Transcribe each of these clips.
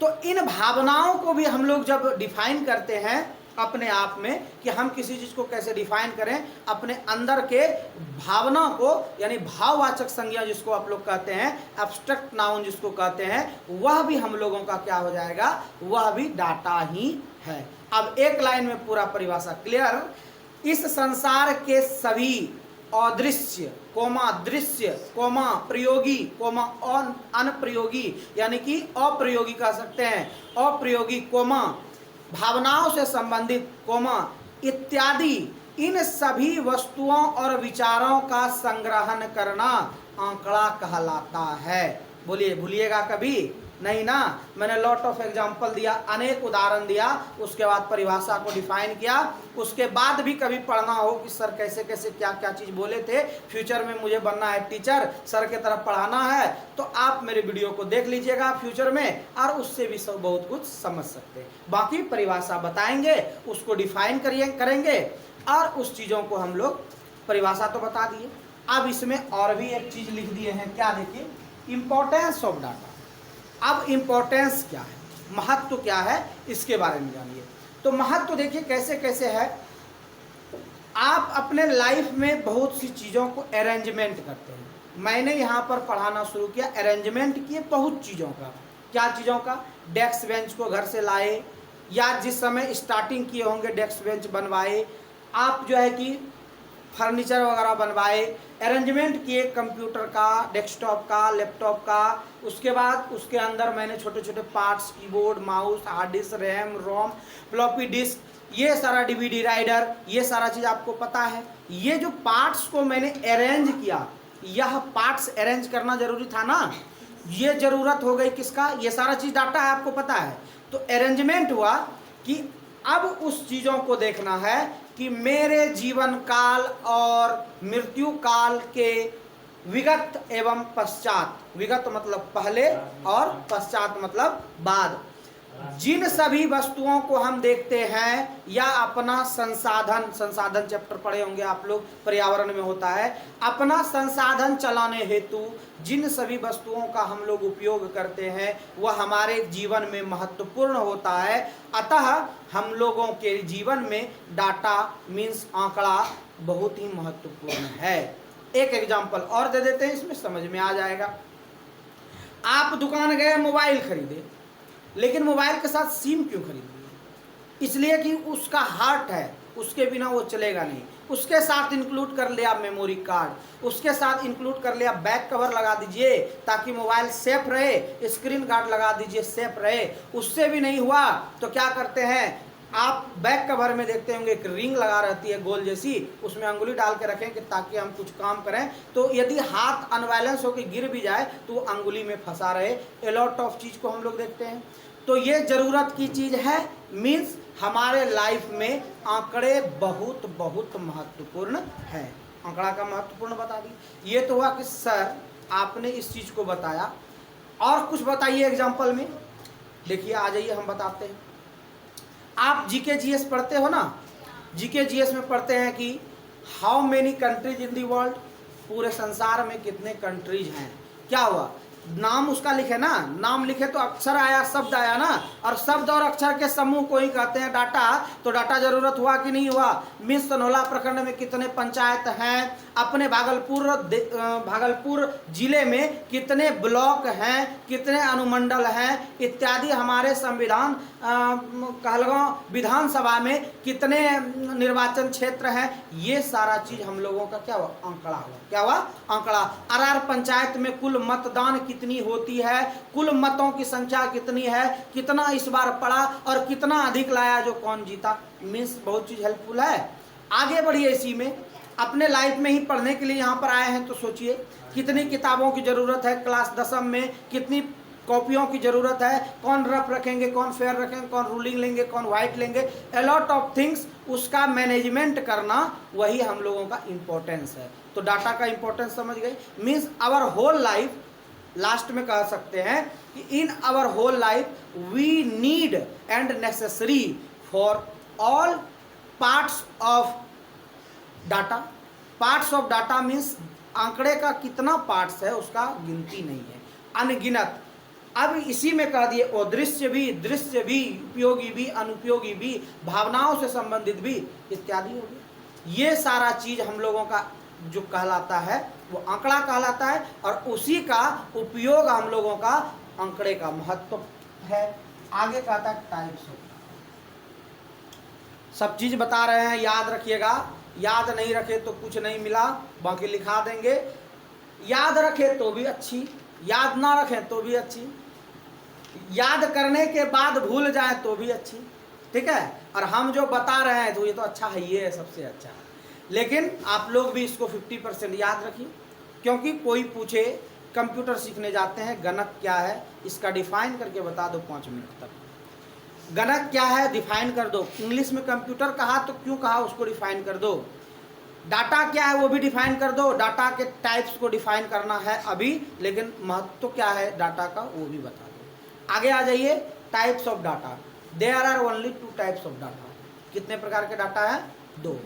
तो इन भावनाओं को भी हम लोग जब डिफाइन करते हैं अपने आप में कि हम किसी चीज़ को कैसे डिफाइन करें, अपने अंदर के भावना को, यानी भाववाचक संज्ञा जिसको आप लोग कहते हैं, एब्स्ट्रैक्ट नाउन जिसको कहते हैं, वह भी हम लोगों का क्या हो जाएगा, वह भी डाटा ही है। अब एक लाइन में पूरा परिभाषा क्लियर। इस संसार के सभी अदृश्य कोमा दृश्य कोमा प्रयोगी कोमा अनुप्रयोगी, यानी कि अप्रयोगी कह सकते हैं, अप्रयोगी कोमा भावनाओं से संबंधित कोमा इत्यादि, इन सभी वस्तुओं और विचारों का संग्रहण करना आंकड़ा कहलाता है। बोलिए, भूलिएगा कभी नहीं ना। मैंने लॉट ऑफ एग्जाम्पल दिया, अनेक उदाहरण दिया, उसके बाद परिभाषा को डिफाइन किया, उसके बाद भी कभी पढ़ना हो कि सर कैसे कैसे क्या क्या चीज़ बोले थे, फ्यूचर में मुझे बनना है टीचर, सर के तरफ पढ़ाना है, तो आप मेरे वीडियो को देख लीजिएगा फ्यूचर में, और उससे भी सब बहुत कुछ समझ सकते हैं। बाकी परिभाषा बताएंगे, उसको डिफाइन करेंगे, और उस चीज़ों को हम लोग, परिभाषा तो बता दिए, अब इसमें और भी एक चीज़ लिख दिए हैं, क्या देखिए, इम्पोर्टेंस ऑफ डाटा। अब इम्पोर्टेंस क्या है, महत्व क्या है, इसके बारे में जानिए। तो महत्व देखिए कैसे कैसे है। आप अपने लाइफ में बहुत सी चीज़ों को अरेंजमेंट करते हैं। मैंने यहाँ पर पढ़ाना शुरू किया, अरेंजमेंट किए बहुत चीज़ों का। क्या चीज़ों का? डेस्क बेंच को घर से लाए, या जिस समय स्टार्टिंग किए होंगे डेस्क बेंच बनवाए, आप जो है कि फर्नीचर वगैरह बनवाए, अरेंजमेंट किए कंप्यूटर का, डेस्कटॉप का, लैपटॉप का। उसके बाद उसके अंदर मैंने छोटे छोटे parts, keyboard, mouse, hard disk, RAM, ROM, floppy disk, ये सारा डीवीडी राइडर, ये सारा चीज़ आपको पता है। ये जो पार्ट्स को मैंने अरेंज किया, यह पार्ट्स अरेंज करना जरूरी था ना, ये ज़रूरत हो गई किसका, ये सारा चीज़ डाटा है, आपको पता है। तो अरेंजमेंट हुआ कि अब उस चीज़ों को देखना है कि मेरे जीवन काल और मृत्यु काल के विगत एवं पश्चात, विगत मतलब पहले और पश्चात मतलब बाद, जिन सभी वस्तुओं को हम देखते हैं या अपना संसाधन, संसाधन चैप्टर पढ़े होंगे आप लोग, पर्यावरण में होता है, अपना संसाधन चलाने हेतु जिन सभी वस्तुओं का हम लोग उपयोग करते हैं वह हमारे जीवन में महत्वपूर्ण होता है। अतः हम लोगों के जीवन में डाटा मीन्स आंकड़ा बहुत ही महत्वपूर्ण है। एक एग्जाम्पल और दे देते हैं, इसमें समझ में आ जाएगा। आप दुकान गए, मोबाइल खरीदे, लेकिन मोबाइल के साथ सिम क्यों खरीदिए? इसलिए कि उसका हार्ट है, उसके बिना वो चलेगा नहीं। उसके साथ इंक्लूड कर लिया मेमोरी कार्ड, उसके साथ इंक्लूड कर लिया बैक कवर लगा दीजिए ताकि मोबाइल सेफ रहे, स्क्रीन गार्ड लगा दीजिए सेफ रहे। उससे भी नहीं हुआ तो क्या करते हैं, आप बैक कवर में देखते होंगे एक रिंग लगा रहती है गोल जैसी, उसमें अंगुली डाल के रखें कि ताकि हम कुछ काम करें तो यदि हाथ अनबैलेंस होकर गिर भी जाए तो वो अंगुली में फंसा रहे। ए लॉट ऑफ चीज़ को हम लोग देखते हैं। तो ये ज़रूरत की चीज़ है, मीन्स हमारे लाइफ में आंकड़े बहुत बहुत महत्वपूर्ण है। आंकड़ा का महत्वपूर्ण बता दी। ये तो हुआ कि सर आपने इस चीज़ को बताया, और कुछ बताइए एग्जाम्पल में। देखिए आ जाइए, हम बताते हैं। आप जीके जीएस पढ़ते हो ना, जीके जीएस में पढ़ते हैं कि how many countries in the world, पूरे संसार में कितने कंट्रीज हैं। क्या हुआ, नाम उसका लिखे ना, नाम लिखे तो अक्षर आया, शब्द आया ना, और शब्द और अक्षर के समूह को ही कहते हैं डाटा। तो डाटा जरूरत हुआ कि नहीं हुआ। मिस सनोला प्रखंड में कितने पंचायत हैं, अपने भागलपुर जिले में कितने ब्लॉक हैं, कितने अनुमंडल हैं इत्यादि, हमारे संविधान कहलगांव विधानसभा में कितने निर्वाचन क्षेत्र हैं, ये सारा चीज हम लोगों का क्या हुआ, आंकड़ा हुआ। क्या हुआ, आंकड़ा। आर पंचायत में कुल मतदान कितनी होती है, कुल मतों की संख्या कितनी है, कितना इस बार पड़ा और कितना अधिक लाया, जो कौन जीता। मीन्स बहुत चीज हेल्पफुल है। आगे बढ़िए, इसी में अपने लाइफ में ही पढ़ने के लिए यहाँ पर आए हैं तो सोचिए कितनी किताबों की ज़रूरत है, क्लास 10 में कितनी कॉपियों की ज़रूरत है, कौन रफ रखेंगे, कौन फेयर रखेंगे, कौन रूलिंग लेंगे, कौन वाइट लेंगे, ए लॉट ऑफ थिंग्स। उसका मैनेजमेंट करना वही हम लोगों का इम्पोर्टेंस है। तो डाटा का इम्पोर्टेंस समझ गए। Means our whole life, last में कह सकते हैं कि in our whole life we need and necessary for all parts of data. Parts of data means आंकड़े का कितना पार्ट्स है उसका गिनती नहीं है, अनगिनत। अब इसी में कह दिए अदृश्य भी, दृश्य भी, उपयोगी भी, अनुपयोगी भी, भावनाओं से संबंधित भी इत्यादि हो गया। ये सारा चीज हम लोगों का जो कहलाता है वो आंकड़ा कहलाता है, और उसी का उपयोग हम लोगों का आंकड़े का महत्व है। आगे कहता है टाइप्स ऑफ, सब चीज बता रहे हैं, याद रखिएगा। याद नहीं रखे तो कुछ नहीं मिला, बाकी लिखा देंगे। याद रखे तो भी अच्छी, याद ना रखें तो भी अच्छी, याद करने के बाद भूल जाए तो भी अच्छी, ठीक है। और हम जो बता रहे हैं तो ये तो अच्छा है, ये सबसे अच्छा है। लेकिन आप लोग भी इसको 50% याद रखिए, क्योंकि कोई पूछे कंप्यूटर सीखने जाते हैं गणक क्या है, इसका डिफाइन करके बता दो 5 मिनट तक। गणक क्या है डिफाइन कर दो। इंग्लिश में कंप्यूटर कहा तो क्यों कहा उसको डिफाइन कर दो। डाटा क्या है वो भी डिफाइन कर दो। डाटा के टाइप्स को डिफाइन करना है अभी, लेकिन महत्व क्या है डाटा का वो भी बता दो। आगे आ जाइए, types of data. There are only 2 types of data. कितने प्रकार के डाटा है? 2।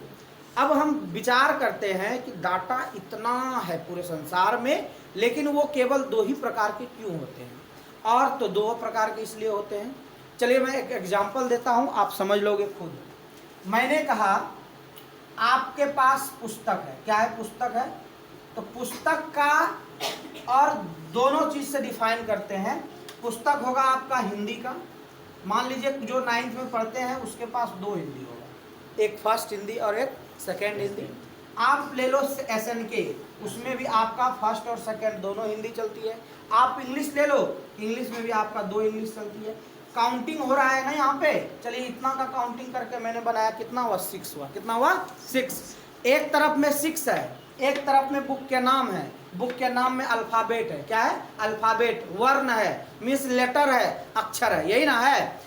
अब हम विचार करते हैं कि डाटा इतना है पूरे संसार में, लेकिन वो केवल 2 ही प्रकार के क्यों होते हैं? और तो 2 प्रकार के इसलिए होते हैं। चलिए मैं एक एग्जाम्पल देता हूं, आप समझ लोगे खुद। मैंने कहा आपके पास पुस्तक है, क्या है? पुस्तक है। तो पुस्तक का और दोनों चीज से डिफाइन करते हैं। पुस्तक होगा आपका हिंदी का, मान लीजिए जो 9th में पढ़ते हैं उसके पास 2 हिंदी होगा, एक फर्स्ट हिंदी और एक सेकेंड हिंदी। आप ले लो SNK, उसमें भी आपका फर्स्ट और सेकेंड दोनों हिंदी चलती है। आप इंग्लिश ले लो, इंग्लिश में भी आपका 2 इंग्लिश चलती है। काउंटिंग हो रहा है ना यहाँ पे, चलिए इतना का काउंटिंग करके मैंने बनाया, कितना हुआ? 6 हुआ। कितना हुआ? 6। एक तरफ में 6 है, एक तरफ में बुक के नाम है। बुक के नाम में अल्फाबेट है। क्या है? अल्फाबेट, वर्ण है, मीन्स लेटर है, अक्षर है, यही ना है।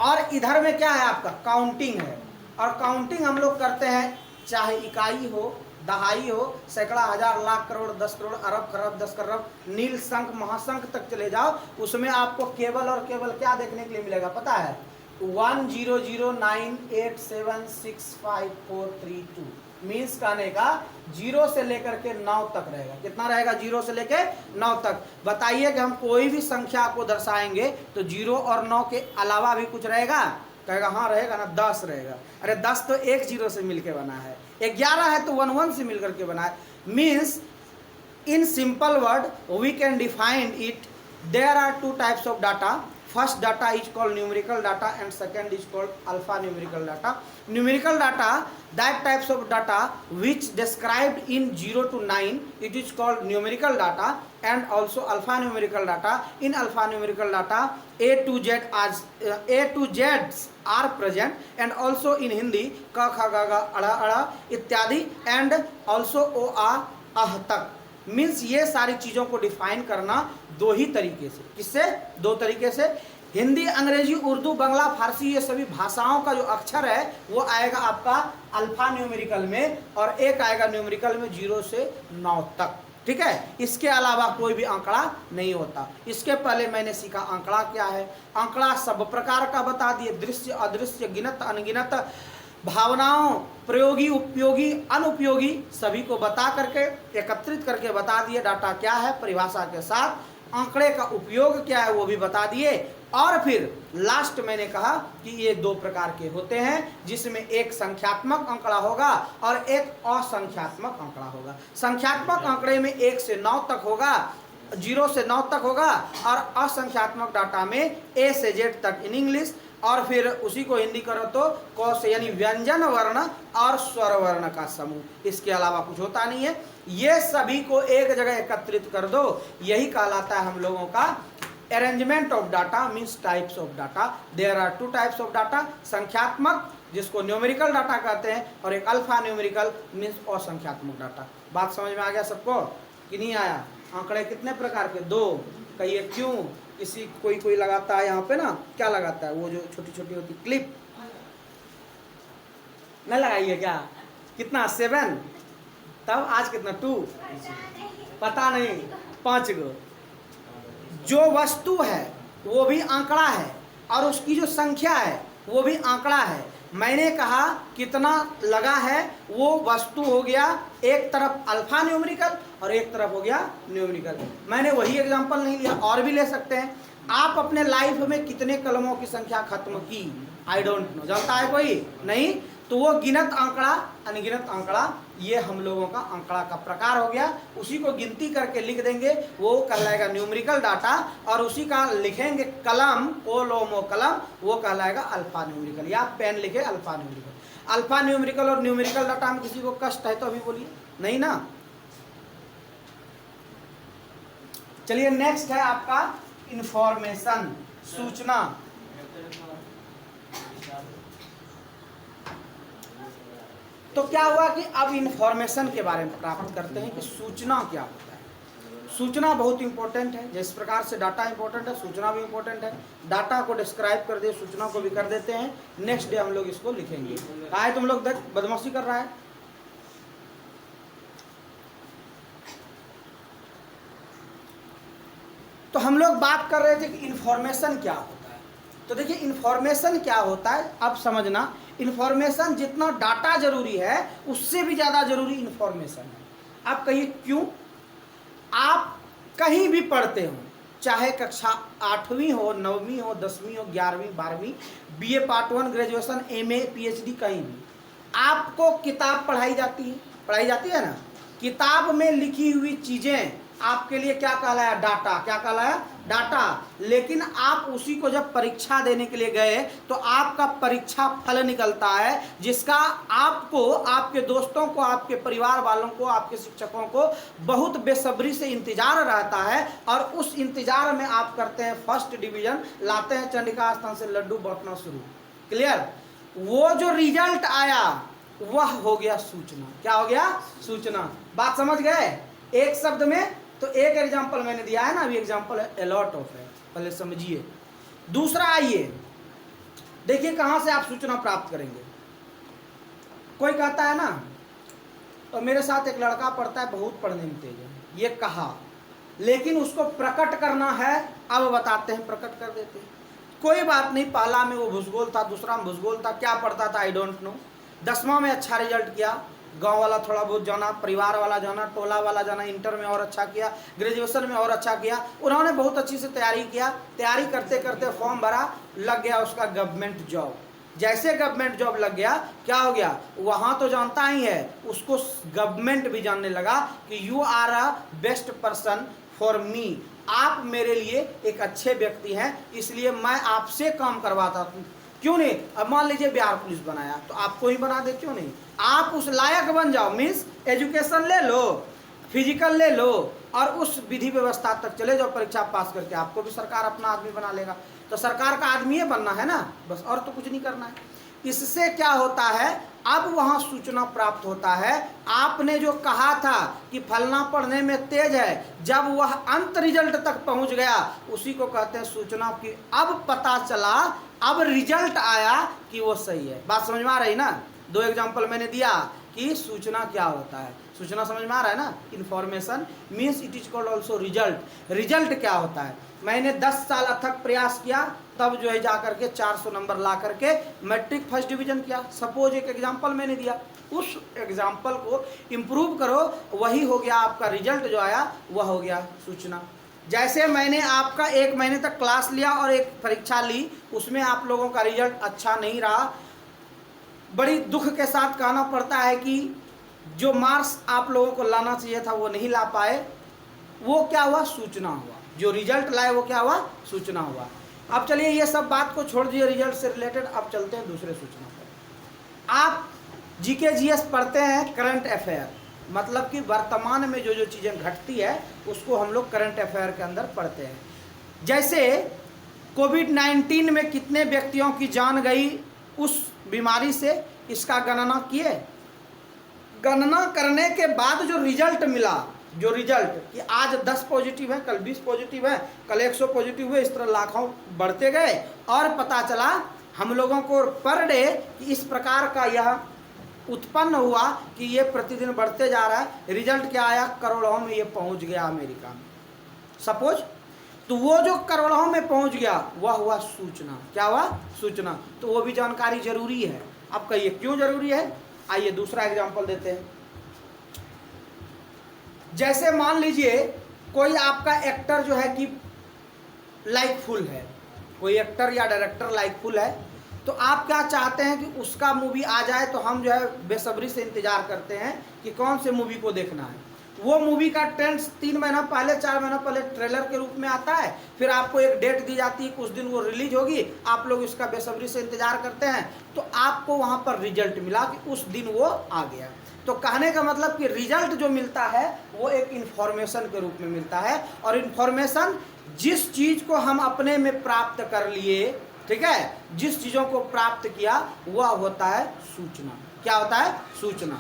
और इधर में क्या है आपका? काउंटिंग है। और काउंटिंग हम लोग करते हैं चाहे इकाई हो, दहाई हो, सैकड़ा, हजार, लाख, करोड़, 10 करोड़, अरब, खरब, 10 खरब, नील, शंख, महाशंख तक चले जाओ, उसमें आपको केवल और केवल क्या देखने के लिए मिलेगा पता है? 10098765432 मीन्स कहने का 0 से लेकर के 9 तक रहेगा। कितना रहेगा? 0 से लेकर 9 तक। बताइए कि हम कोई भी संख्या को दर्शाएंगे तो 0 और 9 के अलावा भी कुछ रहेगा? कहेगा हाँ रहेगा ना, 10 रहेगा। अरे 10 तो एक 0 से मिलके बना है, 11 है तो 1 1 से मिलकर के बना है। Means in simple word we can define it, there are 2 types of data. First data is called numerical data and second is called alphanumerical data. Numerical data, that types of data which described in 0 to 9, it is called numerical data, and also alphanumerical data. In alphanumerical data, A to Z's are present, and also in Hindi ka kha ga ga ada ada इत्यादि, and also o a ah तक। Means ये सारी चीज़ों को define करना 2 ही तरीके से। किससे? 2 तरीके से। हिंदी, अंग्रेजी, उर्दू, बांग्ला, फारसी, ये सभी भाषाओं का जो अक्षर है वो आएगा आपका अल्फा न्यूमेरिकल में, और एक आएगा न्यूमेरिकल में 0 से 9 तक। ठीक है, इसके अलावा कोई भी आंकड़ा नहीं होता। इसके पहले मैंने सीखा आंकड़ा क्या है। आंकड़ा सब प्रकार का बता दिए, दृश्य, अदृश्य, गिनत, अनगिनत, भावनाओं, प्रयोगी, उपयोगी, अनुपयोगी, सभी को बता करके एकत्रित करके बता दिए डाटा क्या है परिभाषा के साथ। आंकड़े का उपयोग क्या है वो भी बता दिए। और फिर लास्ट मैंने कहा कि ये 2 प्रकार के होते हैं, जिसमें एक संख्यात्मक आंकड़ा होगा और एक असंख्यात्मक आंकड़ा होगा। संख्यात्मक आंकड़े में 1 से 9 तक होगा, 0 से 9 तक होगा, और असंख्यात्मक डाटा में A से Z तक इन इंग्लिश, और फिर उसी को हिंदी करो तो क से, यानी व्यंजन वर्ण और स्वर वर्ण का समूह। इसके अलावा कुछ होता नहीं है। ये सभी को एक जगह एकत्रित कर दो, यही कहलाता है हम लोगों का arrangement of data, means types of data. There are 2 types of data, संख्यात्मक जिसको न्यूमेरिकल डाटा कहते हैं, और एक अल्फा न्यूमेरिकल मीन्स असंख्यात्मक डाटा। बात समझ में आ गया सबको कि नहीं आया? आंकड़े कितने प्रकार के? 2। कहिए क्यों? किसी कोई लगाता है यहाँ पे ना, क्या लगाता है वो जो छोटी छोटी होती क्लिप, न लगाइए क्या? कितना? 7। तब आज कितना? 2। पता नहीं, 5 गो। जो वस्तु है वो भी आंकड़ा है, और उसकी जो संख्या है वो भी आंकड़ा है। मैंने कहा कितना लगा है, वो वस्तु हो गया एक तरफ अल्फा न्यूमेरिकल और एक तरफ हो गया न्यूमेरिकल। मैंने वही एग्जांपल नहीं लिया, और भी ले सकते हैं। आप अपने लाइफ में कितने कलमों की संख्या खत्म की, आई डोंट नो, जानता है कोई नहीं? तो वो गिनत आंकड़ा, अनगिनत आंकड़ा, ये हम लोगों का आंकड़ा का प्रकार हो गया। उसी को गिनती करके लिख देंगे, वो कहलाएगा न्यूमेरिकल डाटा, और उसी का लिखेंगे कलम, कोलोमो कलम, वो कहलाएगा अल्फा न्यूमेरिकल। या पेन लिखे अल्फा न्यूमेरिकल। अल्फा न्यूमेरिकल और न्यूमेरिकल डाटा में किसी को कष्ट है तो अभी बोलिए, नहीं ना? चलिए नेक्स्ट है आपका इंफॉर्मेशन, सूचना। तो क्या हुआ कि अब इंफॉर्मेशन के बारे में प्राप्त करते हैं कि सूचना क्या होता है। सूचना बहुत इंपॉर्टेंट है, जिस प्रकार से डाटा इंपॉर्टेंट है, सूचना भी इंपॉर्टेंट है। डाटा को डिस्क्राइब कर दे, सूचना को भी कर देते हैं। नेक्स्ट डे हम लोग इसको लिखेंगे। कहा है तुम लोग देख बदमाशी कर रहा है। तो हम लोग बात कर रहे थे कि इंफॉर्मेशन क्या होता है। तो देखिए इंफॉर्मेशन क्या होता है, अब समझना। इंफॉर्मेशन जितना डाटा जरूरी है उससे भी ज़्यादा जरूरी इंफॉर्मेशन है। आप कहिए क्यों? आप कहीं भी पढ़ते हो, चाहे कक्षा 8वीं हो, 9वीं हो, 10वीं हो, 11वीं, 12वीं, BA part 1, graduation, MA, PhD, कहीं भी आपको किताब पढ़ाई जाती है ना। किताब में लिखी हुई चीज़ें आपके लिए क्या कहलाया? डाटा। क्या कहलाया? डाटा। लेकिन आप उसी को जब परीक्षा देने के लिए गए तो आपका परीक्षा फल निकलता है, जिसका आपको, आपके दोस्तों को, आपके परिवार वालों को, आपके शिक्षकों को बहुत बेसब्री से इंतजार रहता है। और उस इंतजार में आप करते हैं फर्स्ट डिवीजन, लाते हैं चंडिका स्थान से लड्डू बांटना शुरू। क्लियर? वो जो रिजल्ट आया वह हो गया सूचना। क्या हो गया? सूचना। बात समझ गए? एक शब्द में तो एक एग्जाम्पल मैंने दिया है ना, अभी एग्जाम्पल है, अलॉट ऑफ है, पहले समझिए। दूसरा आइए देखिए कहां से आप सूचना प्राप्त करेंगे। कोई कहता है ना, तो मेरे साथ एक लड़का पढ़ता है, बहुत पढ़ने में तेज है, ये कहा, लेकिन उसको प्रकट करना है, अब बताते हैं, प्रकट कर देते हैं। कोई बात नहीं, पहला में वो भूगोल था, दूसरा में भूगोल था, क्या पढ़ता था आई डोंट नो। 10वां में अच्छा रिजल्ट किया, गांव वाला थोड़ा बहुत जाना, परिवार वाला जाना, टोला वाला जाना, इंटर में और अच्छा किया, ग्रेजुएशन में और अच्छा किया। उन्होंने बहुत अच्छी से तैयारी किया, तैयारी करते करते फॉर्म भरा, लग गया उसका गवर्नमेंट जॉब। जैसे गवर्नमेंट जॉब लग गया, क्या हो गया? वहां तो जानता ही है, उसको गवर्नमेंट भी जानने लगा कि you are a best person for me, आप मेरे लिए एक अच्छे व्यक्ति हैं, इसलिए मैं आपसे काम करवाता हूँ। क्यों नहीं? अब मान लीजिए बिहार पुलिस बनाया तो आपको ही बना दे, क्यों नहीं? आप उस लायक बन जाओ, मीन्स एजुकेशन ले लो, फिजिकल ले लो, और उस विधि व्यवस्था तक चले जाओ, परीक्षा पास करके आपको भी सरकार अपना आदमी बना लेगा। तो सरकार का आदमी बनना है ना, बस, और तो कुछ नहीं करना है। इससे क्या होता है? अब वहां सूचना प्राप्त होता है। आपने जो कहा था कि फलना पढ़ने में तेज है, जब वह अंत रिजल्ट तक पहुंच गया, उसी को कहते हैं सूचना की। अब पता चला, अब रिजल्ट आया कि वो सही है। बात समझ में आ रही ना? 2 एग्जाम्पल मैंने दिया कि सूचना क्या होता है। सूचना समझ में आ रहा है ना? Information means it is called also result. Result क्या होता है? मैंने 10 साल अथक प्रयास किया, तब जो है जाकर के 400 नंबर ला करके मैट्रिक फर्स्ट डिवीजन किया। सपोज एक एग्जाम्पल मैंने दिया, उस एग्जाम्पल को इम्प्रूव करो, वही हो गया आपका रिजल्ट, जो आया वह हो गया सूचना। जैसे मैंने आपका 1 महीने तक क्लास लिया और एक परीक्षा ली, उसमें आप लोगों का रिजल्ट अच्छा नहीं रहा, बड़ी दुख के साथ कहना पड़ता है कि जो मार्क्स आप लोगों को लाना चाहिए था वो नहीं ला पाए। वो क्या हुआ? सूचना हुआ। जो रिजल्ट लाए वो क्या हुआ? सूचना हुआ। अब चलिए ये सब बात को छोड़ दिए रिजल्ट से रिलेटेड, अब चलते हैं दूसरे सूचना पर। आप जीके जीएस पढ़ते हैं, करंट अफेयर, मतलब कि वर्तमान में जो जो चीज़ें घटती है उसको हम लोग करंट अफेयर के अंदर पढ़ते हैं। जैसे कोविड-19 में कितने व्यक्तियों की जान गई उस बीमारी से, इसका गणना किए। गणना करने के बाद जो रिजल्ट मिला, जो रिजल्ट कि आज 10 पॉजिटिव है, कल 20 पॉजिटिव है, कल 100 पॉजिटिव हुए, इस तरह लाखों बढ़ते गए, और पता चला हम लोगों को पर डे इस प्रकार का यह उत्पन्न हुआ कि ये प्रतिदिन बढ़ते जा रहा है। रिजल्ट क्या आया? करोड़ों में ये पहुंच गया अमेरिका में, सपोज। तो वो जो करोड़ों में पहुंच गया वह हुआ सूचना। क्या हुआ? सूचना। तो वो भी जानकारी जरूरी है। अब कहिए क्यों जरूरी है? आइए दूसरा एग्जांपल देते हैं। जैसे मान लीजिए कोई आपका एक्टर जो है कि लाइकफुल है, कोई एक्टर या डायरेक्टर लाइकफुल है, तो आप क्या चाहते हैं कि उसका मूवी आ जाए तो हम जो है बेसब्री से इंतज़ार करते हैं कि कौन से मूवी को देखना है। वो मूवी का ट्रेंड 3 महीना पहले 4 महीना पहले ट्रेलर के रूप में आता है, फिर आपको एक डेट दी जाती है, कुछ दिन वो रिलीज होगी, आप लोग इसका बेसब्री से इंतजार करते हैं, तो आपको वहाँ पर रिजल्ट मिला कि उस दिन वो आ गया। तो कहने का मतलब कि रिजल्ट जो मिलता है वो एक इन्फॉर्मेशन के रूप में मिलता है, और इन्फॉर्मेशन जिस चीज़ को हम अपने में प्राप्त कर लिए, ठीक है, जिस चीज़ों को प्राप्त किया वह होता है सूचना। क्या होता है? सूचना।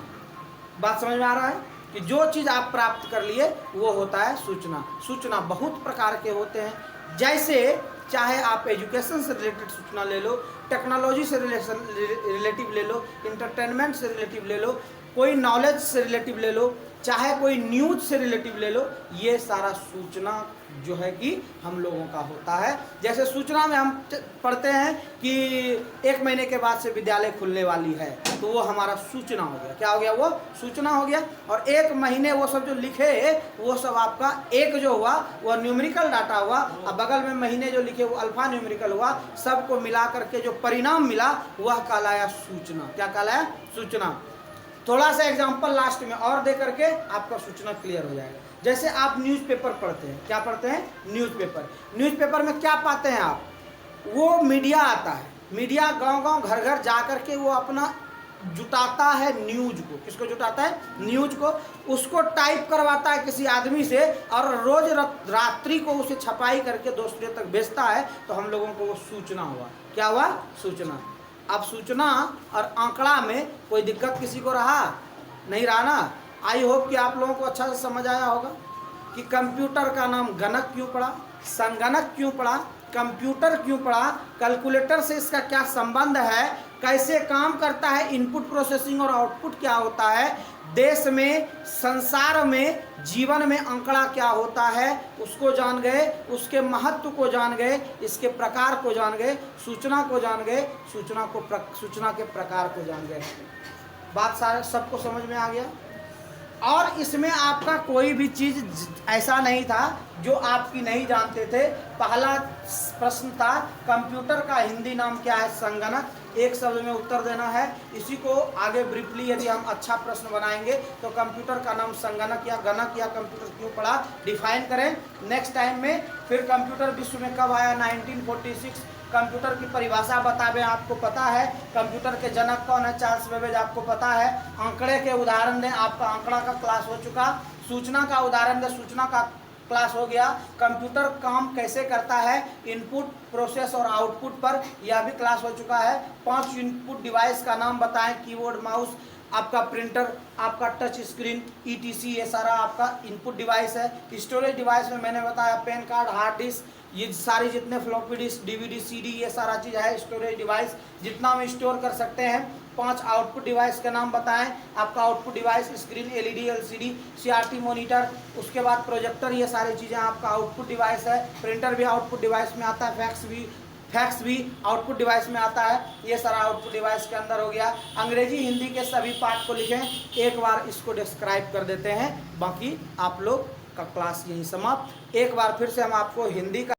बात समझ में आ रहा है कि जो चीज़ आप प्राप्त कर लिए वो होता है सूचना। सूचना बहुत प्रकार के होते हैं, जैसे चाहे आप एजुकेशन से रिलेटेड सूचना ले लो, टेक्नोलॉजी से रिलेटिव ले लो, इंटरटेनमेंट से रिलेटिव ले लो, कोई नॉलेज से रिलेटिव ले लो, चाहे कोई न्यूज से रिलेटिव ले लो, ये सारा सूचना जो है कि हम लोगों का होता है। जैसे सूचना में हम पढ़ते हैं कि 1 महीने के बाद से विद्यालय खुलने वाली है, तो वो हमारा सूचना हो गया। क्या हो गया? वो सूचना हो गया। और 1 महीने वो सब जो लिखे वो सब आपका एक जो हुआ वो न्यूमेरिकल डाटा हुआ, और बगल में महीने जो लिखे वो अल्फा न्यूमेरिकल हुआ, सबको मिला करके जो परिणाम मिला वह कहलाया सूचना। क्या कहलाया? सूचना। थोड़ा सा एग्जांपल लास्ट में और दे करके आपका सूचना क्लियर हो जाएगा। जैसे आप न्यूज़पेपर पढ़ते हैं, क्या पढ़ते हैं? न्यूज़पेपर। न्यूज़पेपर में क्या पाते हैं आप? वो मीडिया आता है, मीडिया गांव-गांव घर-घर जा करके वो अपना जुटाता है न्यूज को। किसको जुटाता है? न्यूज को। उसको टाइप करवाता है किसी आदमी से, और रोज रात्रि को उसे छपाई करके दूसरे तक भेजता है, तो हम लोगों को वो सूचना हुआ। क्या हुआ? सूचना। अब सूचना और आंकड़ा में कोई दिक्कत किसी को रहा? नहीं रहा ना। आई होप कि आप लोगों को अच्छा से समझ आया होगा कि कंप्यूटर का नाम गणक क्यों पड़ा, संगणक क्यों पड़ा, कंप्यूटर क्यों पड़ा, कैलकुलेटर से इसका क्या संबंध है, कैसे काम करता है, इनपुट प्रोसेसिंग और आउटपुट क्या होता है, देश में, संसार में, जीवन में आंकड़ा क्या होता है, उसको जान गए, उसके महत्व को जान गए, इसके प्रकार को जान गए, सूचना को जान गए, सूचना के प्रकार को जान गए। बात सारे सबको समझ में आ गया। और इसमें आपका कोई भी चीज़ ऐसा नहीं था जो आपकी नहीं जानते थे। पहला प्रश्न था कंप्यूटर का हिंदी नाम क्या है? संगणक। एक शब्द में उत्तर देना है। इसी को आगे ब्रीफली यदि हम अच्छा प्रश्न बनाएंगे तो कंप्यूटर का नाम संगणक या गणक या कंप्यूटर क्यों पड़ा डिफाइन करें नेक्स्ट टाइम में। फिर कंप्यूटर विश्व में कब आया? 1946। कंप्यूटर की परिभाषा बतावे, आपको पता है। कंप्यूटर के जनक कौन है? चार्ल्स बेबेज, आपको पता है। आंकड़े के उदाहरण दें, आपका आंकड़ा का क्लास हो चुका। सूचना का उदाहरण दें, सूचना का क्लास हो गया। कंप्यूटर काम कैसे करता है, इनपुट, प्रोसेस और आउटपुट पर, यह भी क्लास हो चुका है। 5 इनपुट डिवाइस का नाम बताएं, कीबोर्ड, माउस, आपका प्रिंटर, आपका टच स्क्रीन, ETC, ये सारा आपका इनपुट डिवाइस है। स्टोरेज डिवाइस में मैंने बताया पेन कार्ड, हार्ड डिस्क, ये सारी जितने फ्लॉपी डिस्क, DVD, CD, ये सारा चीज़ है स्टोरेज डिवाइस, जितना हम स्टोर कर सकते हैं। 5 आउटपुट डिवाइस का नाम बताएं। आपका output device screen, LED, LCD, CRT monitor, उसके बाद प्रोजेक्टर, ये सारी चीज़ें आपका आउटपुट डिवाइस है। प्रिंटर भी आउटपुट डिवाइस में आता है, फैक्स भी आउटपुट डिवाइस में आता है। ये सारा आउटपुट डिवाइस के अंदर हो गया। अंग्रेजी हिंदी के सभी पार्ट को लिखें, एक बार इसको डिस्क्राइब कर देते हैं, बाकी आप लोग का क्लास यहीं समाप्त। एक बार फिर से हम आपको हिंदी का